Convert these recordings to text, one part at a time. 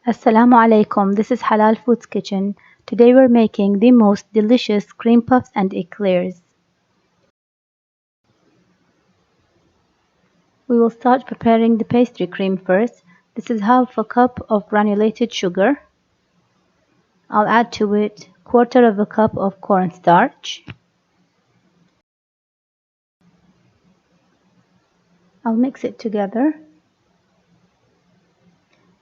Assalamu alaikum, this is Halal Foods Kitchen. Today we're making the most delicious cream puffs and eclairs. We will start preparing the pastry cream first. This is half a cup of granulated sugar. I'll add to it quarter of a cup of cornstarch. I'll mix it together.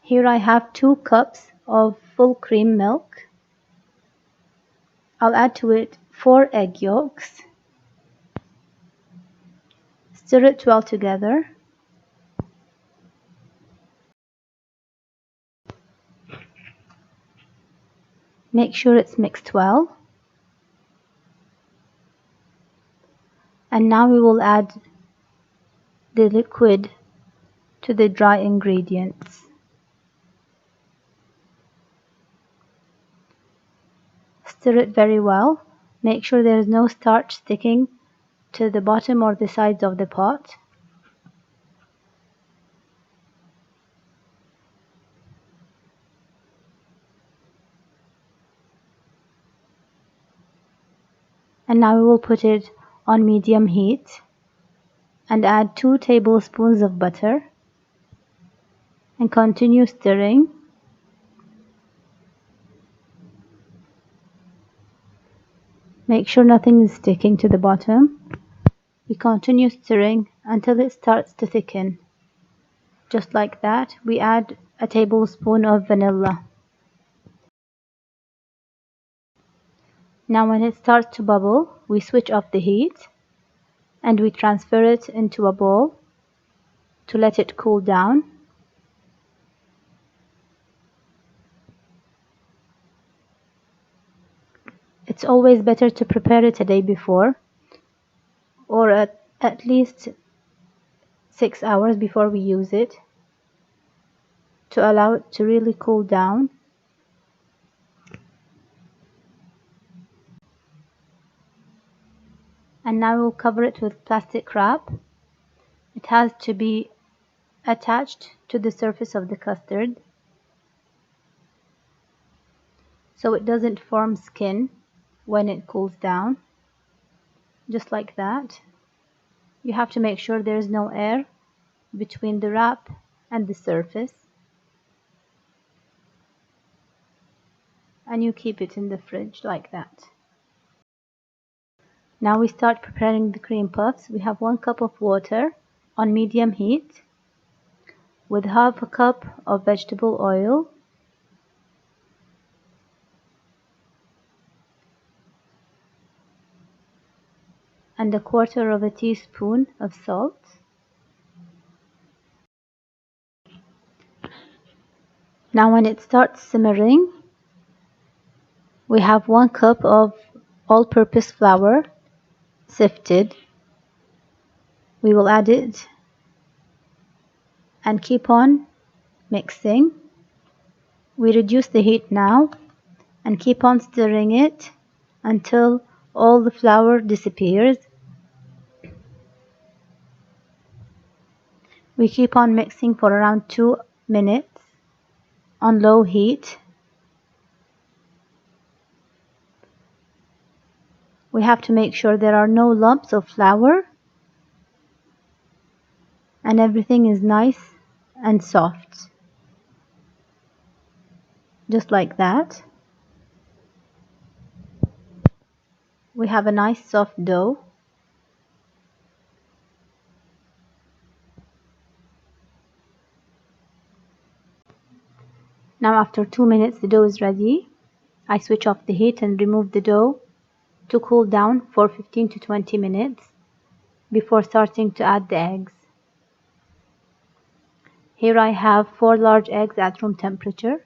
Here I have 2 cups of full cream milk. I'll add to it 4 egg yolks. Stir it well together. Make sure it's mixed well. And now we will add the liquid to the dry ingredients. Stir it very well. Make sure there is no starch sticking to the bottom or the sides of the pot. And now we will put it on medium heat and add 2 tablespoons of butter and continue stirring. Make sure nothing is sticking to the bottom. We continue stirring until it starts to thicken. Just like that, we add a tablespoon of vanilla. Now when it starts to bubble, we switch off the heat and we transfer it into a bowl to let it cool down. It's always better to prepare it a day before or at least 6 hours before we use it to allow it to really cool down. And now we'll cover it with plastic wrap. It has to be attached to the surface of the custard so it doesn't form skin when it cools down. Just like that. You have to make sure there is no air between the wrap and the surface. And you keep it in the fridge like that. Now we start preparing the cream puffs. We have 1 cup of water on medium heat with half a cup of vegetable oil, and a quarter of a teaspoon of salt. Now when it starts simmering, we have 1 cup of all-purpose flour sifted. We will add it and keep on mixing. We reduce the heat now and keep on stirring it until all the flour disappears. We keep on mixing for around 2 minutes on low heat. We have to make sure there are no lumps of flour and everything is nice and soft. Just like that. We have a nice soft dough. Now after 2 minutes the dough is ready. I switch off the heat and remove the dough to cool down for 15 to 20 minutes before starting to add the eggs. Here I have 4 large eggs at room temperature.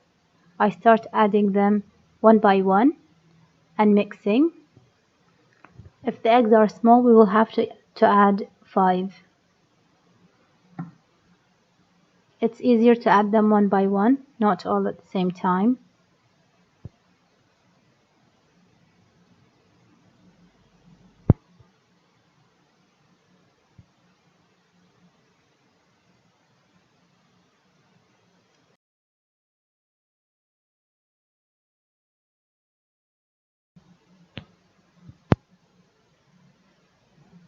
I start adding them one by one and mixing. If the eggs are small, we will have to add 5. It's easier to add them one by one, not all at the same time.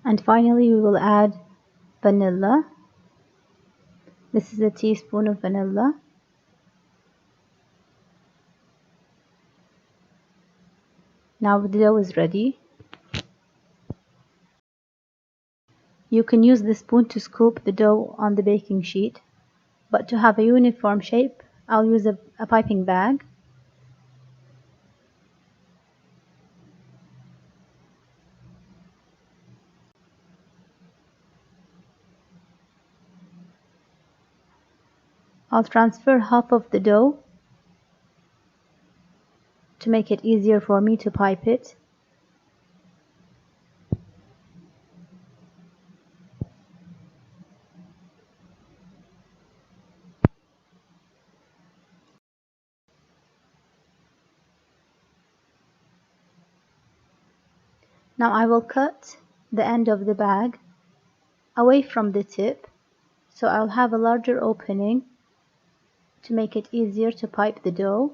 And finally we will add vanilla. This is a teaspoon of vanilla. Now the dough is ready. You can use the spoon to scoop the dough on the baking sheet, but to have a uniform shape, I'll use a piping bag. I'll transfer half of the dough to make it easier for me to pipe it. Now I will cut the end of the bag away from the tip, so I'll have a larger opening to make it easier to pipe the dough.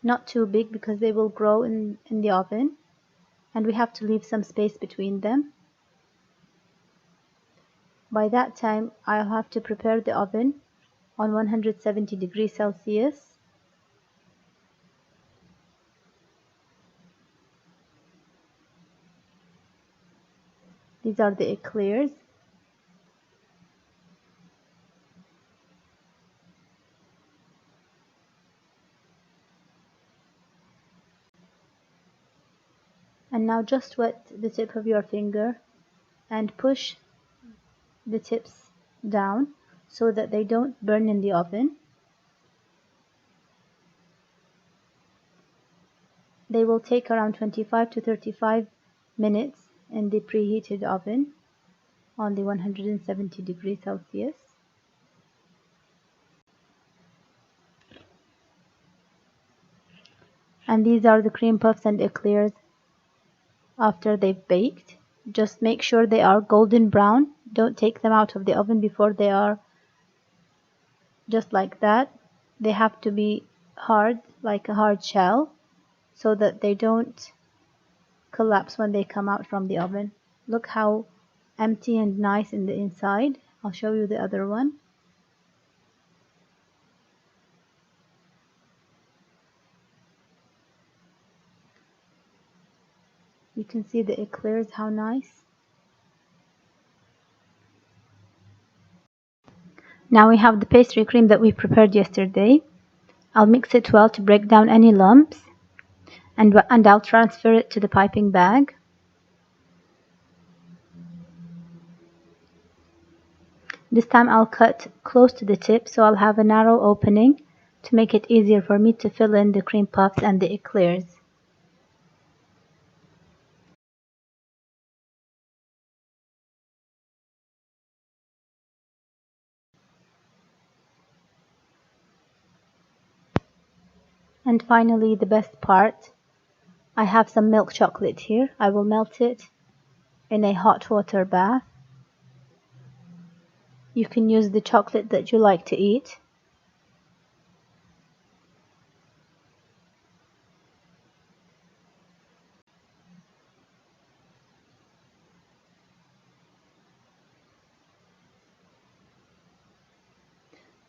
Not too big because they will grow in the oven, and we have to leave some space between them. By that time I'll have to prepare the oven on 170 degrees Celsius. These are the eclairs. And now just wet the tip of your finger and push the tips down so that they don't burn in the oven. They will take around 25 to 35 minutes in the preheated oven on the 170 degrees Celsius. And these are the cream puffs and eclairs after they've baked. Just make sure they are golden brown. Don't take them out of the oven before they are just like that. They have to be hard, like a hard shell, so that they don't collapse when they come out from the oven. Look how empty and nice in the inside. I'll show you the other one. You can see the eclairs, how nice. Now we have the pastry cream that we prepared yesterday. I'll mix it well to break down any lumps, and I'll transfer it to the piping bag. This time I'll cut close to the tip, so I'll have a narrow opening to make it easier for me to fill in the cream puffs and the eclairs. And finally, the best part, I have some milk chocolate here. I will melt it in a hot water bath. You can use the chocolate that you like to eat.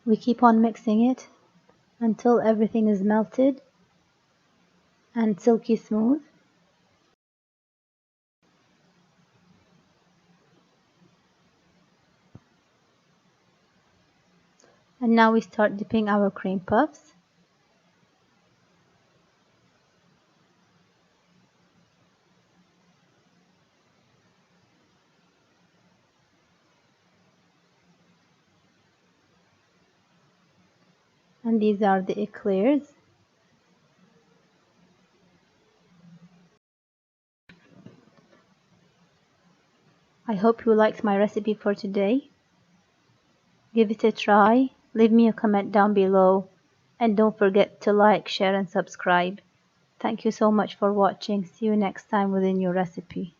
We keep on mixing it until everything is melted and silky smooth. And now we start dipping our cream puffs. And these are the eclairs. I hope you liked my recipe for today. Give it a try, leave me a comment down below, and don't forget to like, share and subscribe. Thank you so much for watching. See you next time with a new recipe.